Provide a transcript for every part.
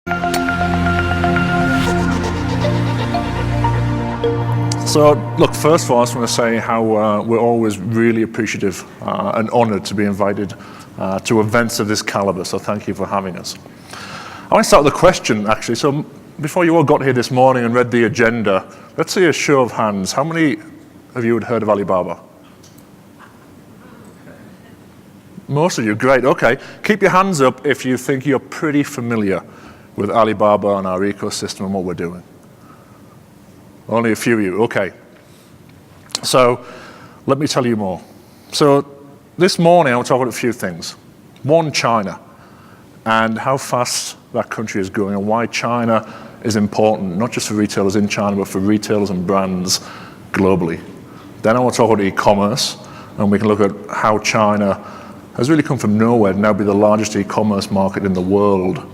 So, look, first of all, I just want to say how we're always really appreciative and honored to be invited to events of this caliber, so thank you for having us. I want to start with a question, actually. So, before you all got here this morning and read the agenda, let's see a show of hands. How many of you had heard of Alibaba? Most of you, great, okay. Keep your hands up if you think you're pretty familiar with Alibaba and our ecosystem and what we're doing. Only a few of you, okay. So let me tell you more. So this morning I want to talk about a few things. One, China, and how fast that country is growing and why China is important, not just for retailers in China, but for retailers and brands globally. Then I want to talk about e-commerce, and we can look at how China has really come from nowhere to now be the largest e-commerce market in the world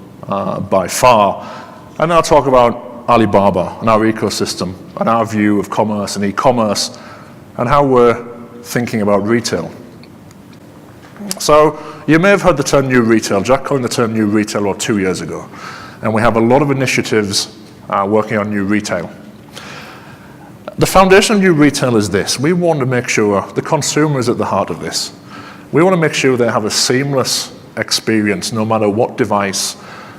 by far. And then I'll talk about Alibaba and our ecosystem and our view of commerce and e-commerce and how we're thinking about retail. So you may have heard the term new retail. Jack coined the term new retail about 2 years ago. And we have a lot of initiatives working on new retail. The foundation of new retail is this. We want to make sure the consumer is at the heart of this. We want to make sure they have a seamless experience no matter what device,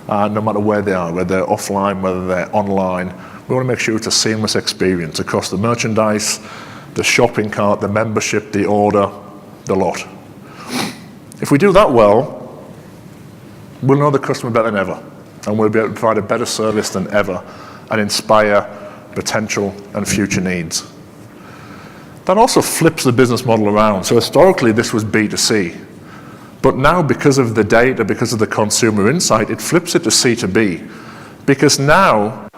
no matter where they are, whether they're offline, whether they're online. We want to make sure it's a seamless experience across the merchandise, the shopping cart, the membership, the order, the lot. If we do that well, we'll know the customer better than ever, and we'll be able to provide a better service than ever and inspire potential and future needs. That also flips the business model around. So historically, this was B2C. But now, because of the data, because of the consumer insight, it flips it to C2B. Because now,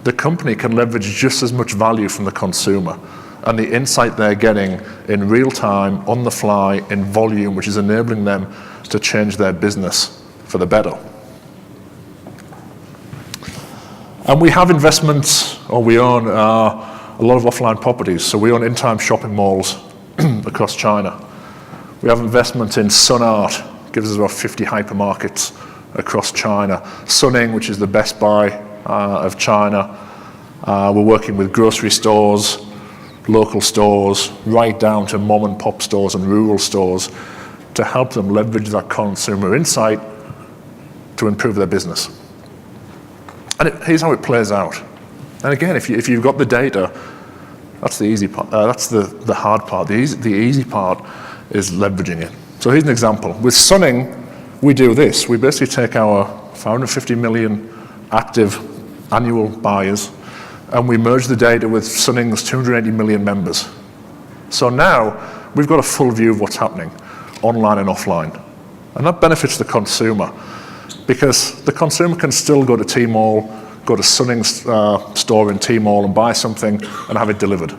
the company can leverage just as much value from the consumer and the insight they're getting in real time, on the fly, in volume, which is enabling them to change their business for the better. And we have investments, or we own a lot of offline properties. So we own in-time shopping malls across China. We have investment in Sun Art, gives us about 50 hypermarkets across China. Suning, which is the Best Buy of China. We're working with grocery stores, local stores, right down to mom and pop stores and rural stores to help them leverage that consumer insight to improve their business. And here's how it plays out. And again, if you've got the data, that's the easy part. That's the hard part. The easy part is leveraging it. So here's an example. With Suning, we do this. We basically take our 550 million active annual buyers and we merge the data with Suning's 280 million members. So now we've got a full view of what's happening online and offline. And that benefits the consumer because the consumer can still go to Tmall, go to Sunning's store in Tmall and buy something and have it delivered.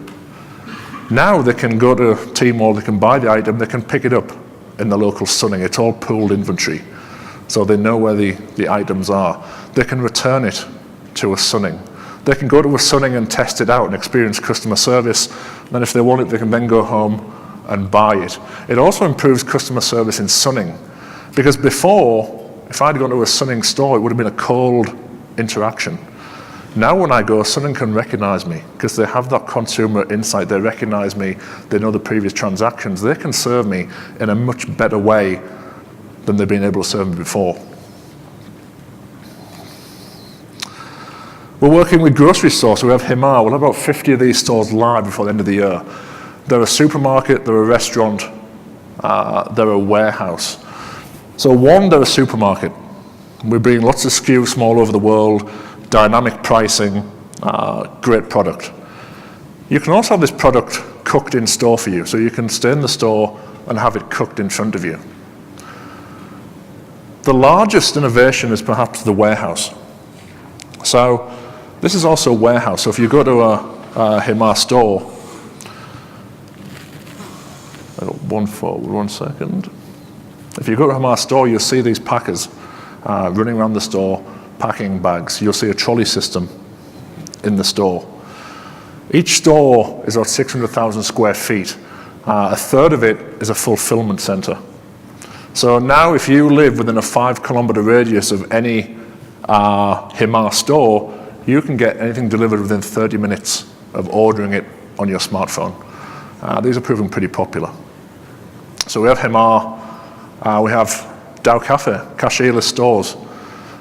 Now they can go to Tmall, they can buy the item, they can pick it up in the local Sunning. It's all pooled inventory. So they know where the items are. They can return it to a Sunning. They can go to a Sunning and test it out and experience customer service. And then if they want it, they can then go home and buy it. It also improves customer service in Sunning. Because before, if I'd gone to a Sunning store, it would have been a cold interaction. Now when I go, Sunning can recognize me because they have that consumer insight. They recognize me. They know the previous transactions. They can serve me in a much better way than they've been able to serve me before. We're working with grocery stores. So we have Himar. We'll have about 50 of these stores live before the end of the year. They're a supermarket. They're a restaurant. They're a warehouse. So one, they're a supermarket. We're bringing lots of SKUs from all over the world. Dynamic pricing, great product. You can also have this product cooked in store for you, so you can stay in the store and have it cooked in front of you. The largest innovation is perhaps the warehouse. So this is also a warehouse. So if you go to a Himar store, I got one forward, 1 second. If you go to a Himar store, you'll see these packers running around the store, packing bags. You'll see a trolley system in the store. Each store is about 600,000 square feet. A third of it is a fulfillment center. So now if you live within a 5-kilometer radius of any Hema store, you can get anything delivered within 30 minutes of ordering it on your smartphone. These are proving pretty popular. So we have Hema, we have Dow Cafe, cashierless stores.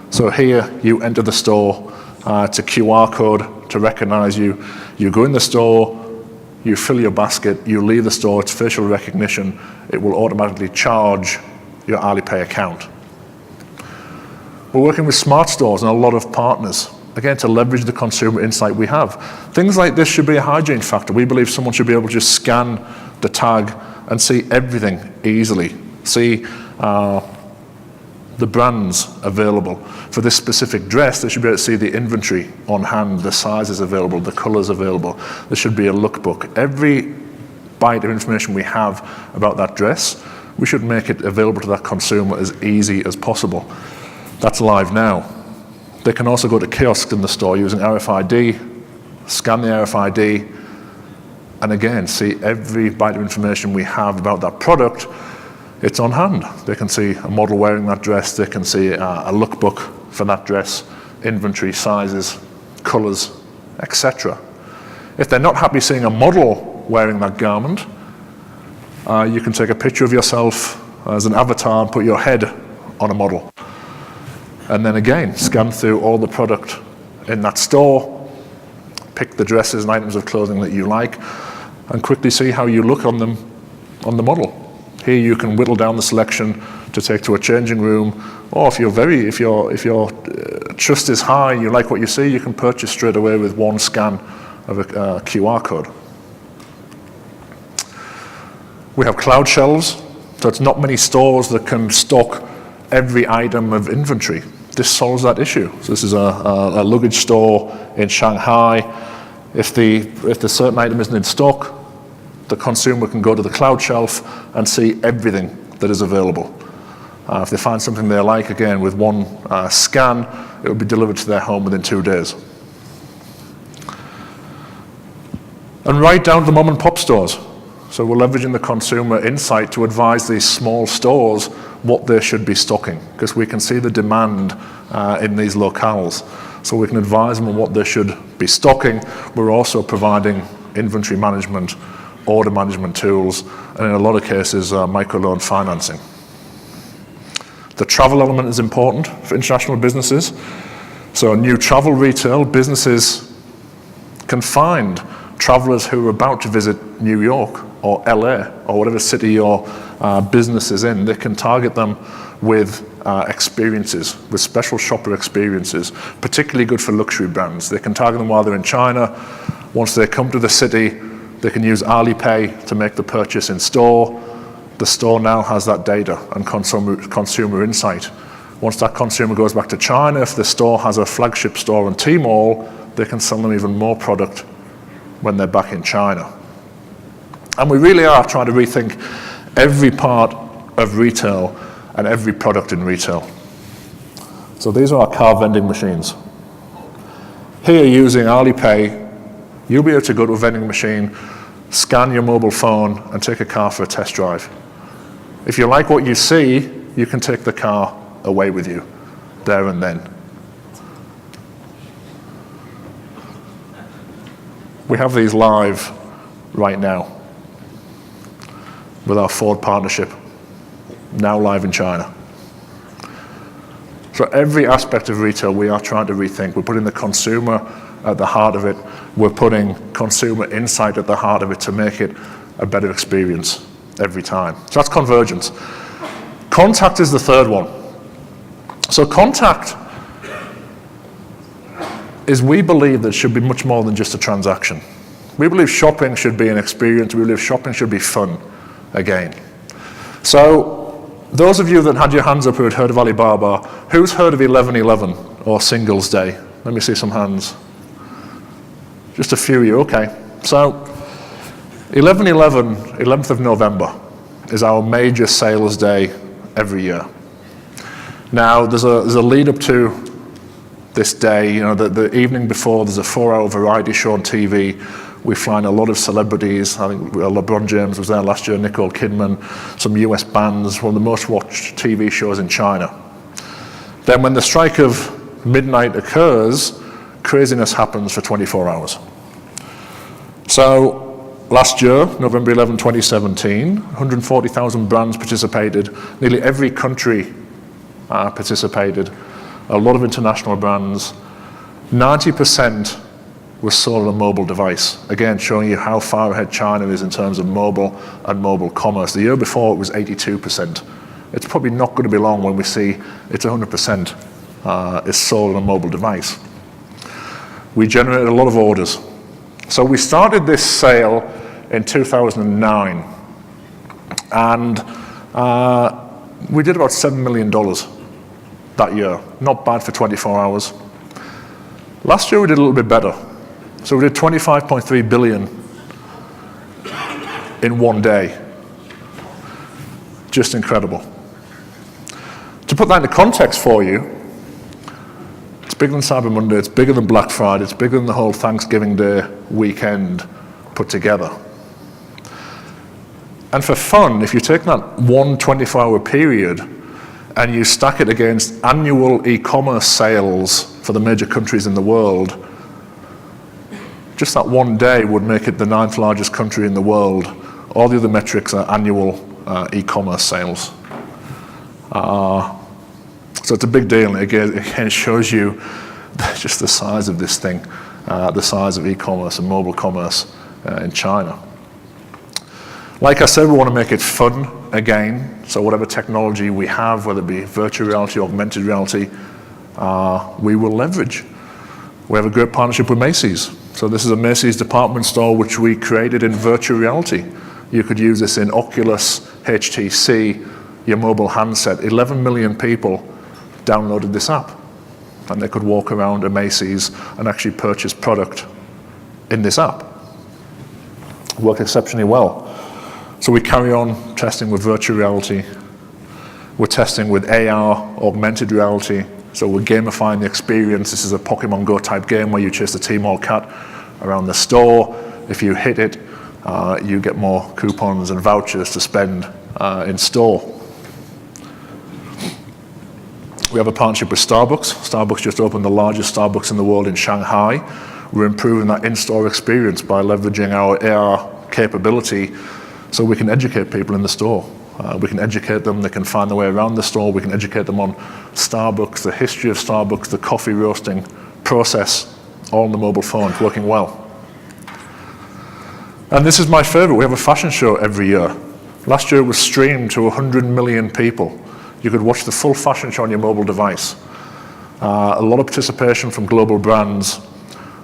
So here you enter the store, it's a QR code to recognize you. You go in the store, you fill your basket, you leave the store, it's facial recognition, it will automatically charge your Alipay account. We're working with smart stores and a lot of partners, again, to leverage the consumer insight we have. Things like this should be a hygiene factor. We believe someone should be able to just scan the tag and see everything easily, see the brands available. For this specific dress, they should be able to see the inventory on hand, the sizes available, the colors available. There should be a lookbook. Every bite of information we have about that dress, we should make it available to that consumer as easy as possible. That's live now. They can also go to kiosks in the store using RFID, scan the RFID, and again, see every bite of information we have about that product. It's on hand. They can see a model wearing that dress, they can see a lookbook for that dress, inventory, sizes, colors, etc. If they're not happy seeing a model wearing that garment, you can take a picture of yourself as an avatar and put your head on a model. And then again, scan through all the product in that store, pick the dresses and items of clothing that you like, and quickly see how you look on them on the model. Here you can whittle down the selection to take to a changing room, or if your trust is high, you like what you see, you can purchase straight away with one scan of a QR code. We have cloud shelves, so it's not many stores that can stock every item of inventory. This solves that issue. So this is a luggage store in Shanghai. If the certain item isn't in stock, the consumer can go to the cloud shelf and see everything that is available. If they find something they like, again, with one scan, it will be delivered to their home within 2 days. And right down to the mom and pop stores. So we're leveraging the consumer insight to advise these small stores what they should be stocking, because we can see the demand in these locales. So we can advise them on what they should be stocking. We're also providing inventory management, order management tools, and in a lot of cases, microloan financing. The travel element is important for international businesses. So new travel retail, businesses can find travelers who are about to visit New York or LA or whatever city your business is in. They can target them with experiences, with special shopper experiences, particularly good for luxury brands. They can target them while they're in China. Once they come to the city, they can use Alipay to make the purchase in store. The store now has that data and consumer insight. Once that consumer goes back to China, if the store has a flagship store on Tmall, they can sell them even more product when they're back in China. And we really are trying to rethink every part of retail and every product in retail. So these are our car vending machines. Here, using Alipay, you'll be able to go to a vending machine, scan your mobile phone, and take a car for a test drive. If you like what you see, you can take the car away with you there and then. We have these live right now with our Ford partnership, now live in China. So every aspect of retail we are trying to rethink. We're putting the consumer at the heart of it. We're putting consumer insight at the heart of it to make it a better experience every time. So that's convergence. Contact is the third one. So contact is, we believe that it should be much more than just a transaction. We believe shopping should be an experience. We believe shopping should be fun again. So those of you that had your hands up who had heard of Alibaba, who's heard of 11/11 or Singles Day? Let me see some hands. Just a few of you, okay. So 11/11, 11th of November, is our major sales day every year. Now, there's a lead up to this day. You know, the evening before, there's a 4-hour variety show on TV. We fly in a lot of celebrities. I think LeBron James was there last year, Nicole Kidman, some US bands, one of the most watched TV shows in China. Then when the strike of midnight occurs, craziness happens for 24 hours. So last year, November 11, 2017, 140,000 brands participated. Nearly every country participated. A lot of international brands. 90% was sold on a mobile device. Again, showing you how far ahead China is in terms of mobile and mobile commerce. The year before it was 82%. It's probably not going to be long when we see it's 100% is sold on a mobile device. We generated a lot of orders. So we started this sale in 2009, and we did about $7 million that year. Not bad for 24 hours. Last year we did a little bit better. So we did 25.3 billion in one day. Just incredible. To put that into context for you, it's bigger than Cyber Monday, it's bigger than Black Friday, it's bigger than the whole Thanksgiving Day weekend put together. And for fun, if you take that one 24-hour period and you stack it against annual e-commerce sales for the major countries in the world, just that one day would make it the 9th largest country in the world. All the other metrics are annual e-commerce sales. So it's a big deal, and again shows you just the size of this thing, the size of e-commerce and mobile commerce in China. Like I said, we want to make it fun again, so whatever technology we have, whether it be virtual reality, augmented reality, we will leverage. We have a great partnership with Macy's. So this is a Macy's department store which we created in virtual reality. You could use this in Oculus, HTC, your mobile handset. 11 million people downloaded this app, and they could walk around a Macy's and actually purchase product in this app. Worked exceptionally well. So we carry on testing with virtual reality. We're testing with AR, augmented reality. So we're gamifying the experience. This is a Pokemon Go type game where you chase the T-Mall cat around the store. If you hit it, you get more coupons and vouchers to spend in store. We have a partnership with Starbucks. Starbucks just opened the largest Starbucks in the world in Shanghai. We're improving that in-store experience by leveraging our AR capability so we can educate people in the store. We can educate them, they can find their way around the store, we can educate them on Starbucks, the history of Starbucks, the coffee roasting process, all on the mobile phone, it's working well. And this is my favorite, we have a fashion show every year. Last year it was streamed to 100 million people. You could watch the full fashion show on your mobile device. A lot of participation from global brands.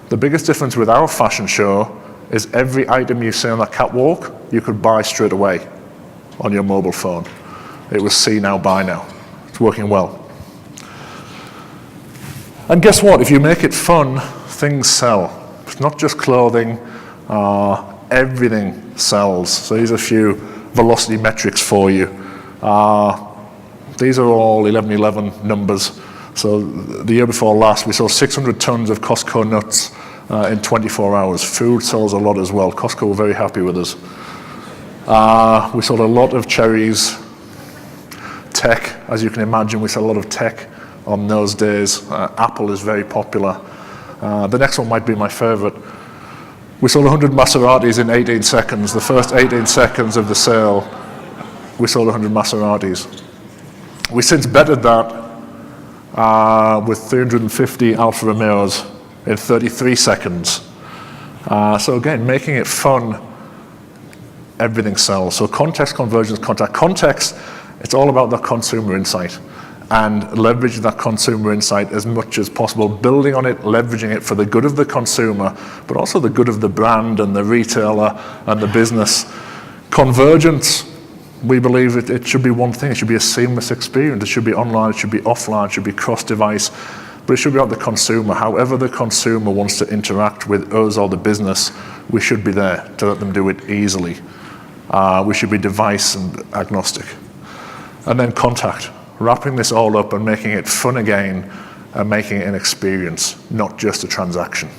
The biggest difference with our fashion show is every item you see on that catwalk, you could buy straight away on your mobile phone. It was see now, buy now. It's working well. And guess what? If you make it fun, things sell. It's not just clothing, everything sells. So here's a few velocity metrics for you. These are all 11/11 numbers. So the year before last, we sold 600 tons of Costco nuts in 24 hours. Food sells a lot as well. Costco were very happy with us. We sold a lot of cherries. Tech, as you can imagine, we sell a lot of tech on those days. Apple is very popular. The next one might be my favorite. We sold 100 Maseratis in 18 seconds. The first 18 seconds of the sale, we sold 100 Maseratis. We since bettered that with 350 Alfa Romeos in 33 seconds. So again, making it fun, everything sells. So context, conversions, contact. Context, it's all about the consumer insight and leveraging that consumer insight as much as possible, building on it, leveraging it for the good of the consumer, but also the good of the brand and the retailer and the business. Convergence, we believe it should be one thing. It should be a seamless experience. It should be online, it should be offline, it should be cross-device, but it should be about the consumer. However the consumer wants to interact with us or the business, we should be there to let them do it easily. We should be device and agnostic. And then contact, wrapping this all up and making it fun again and making it an experience, not just a transaction.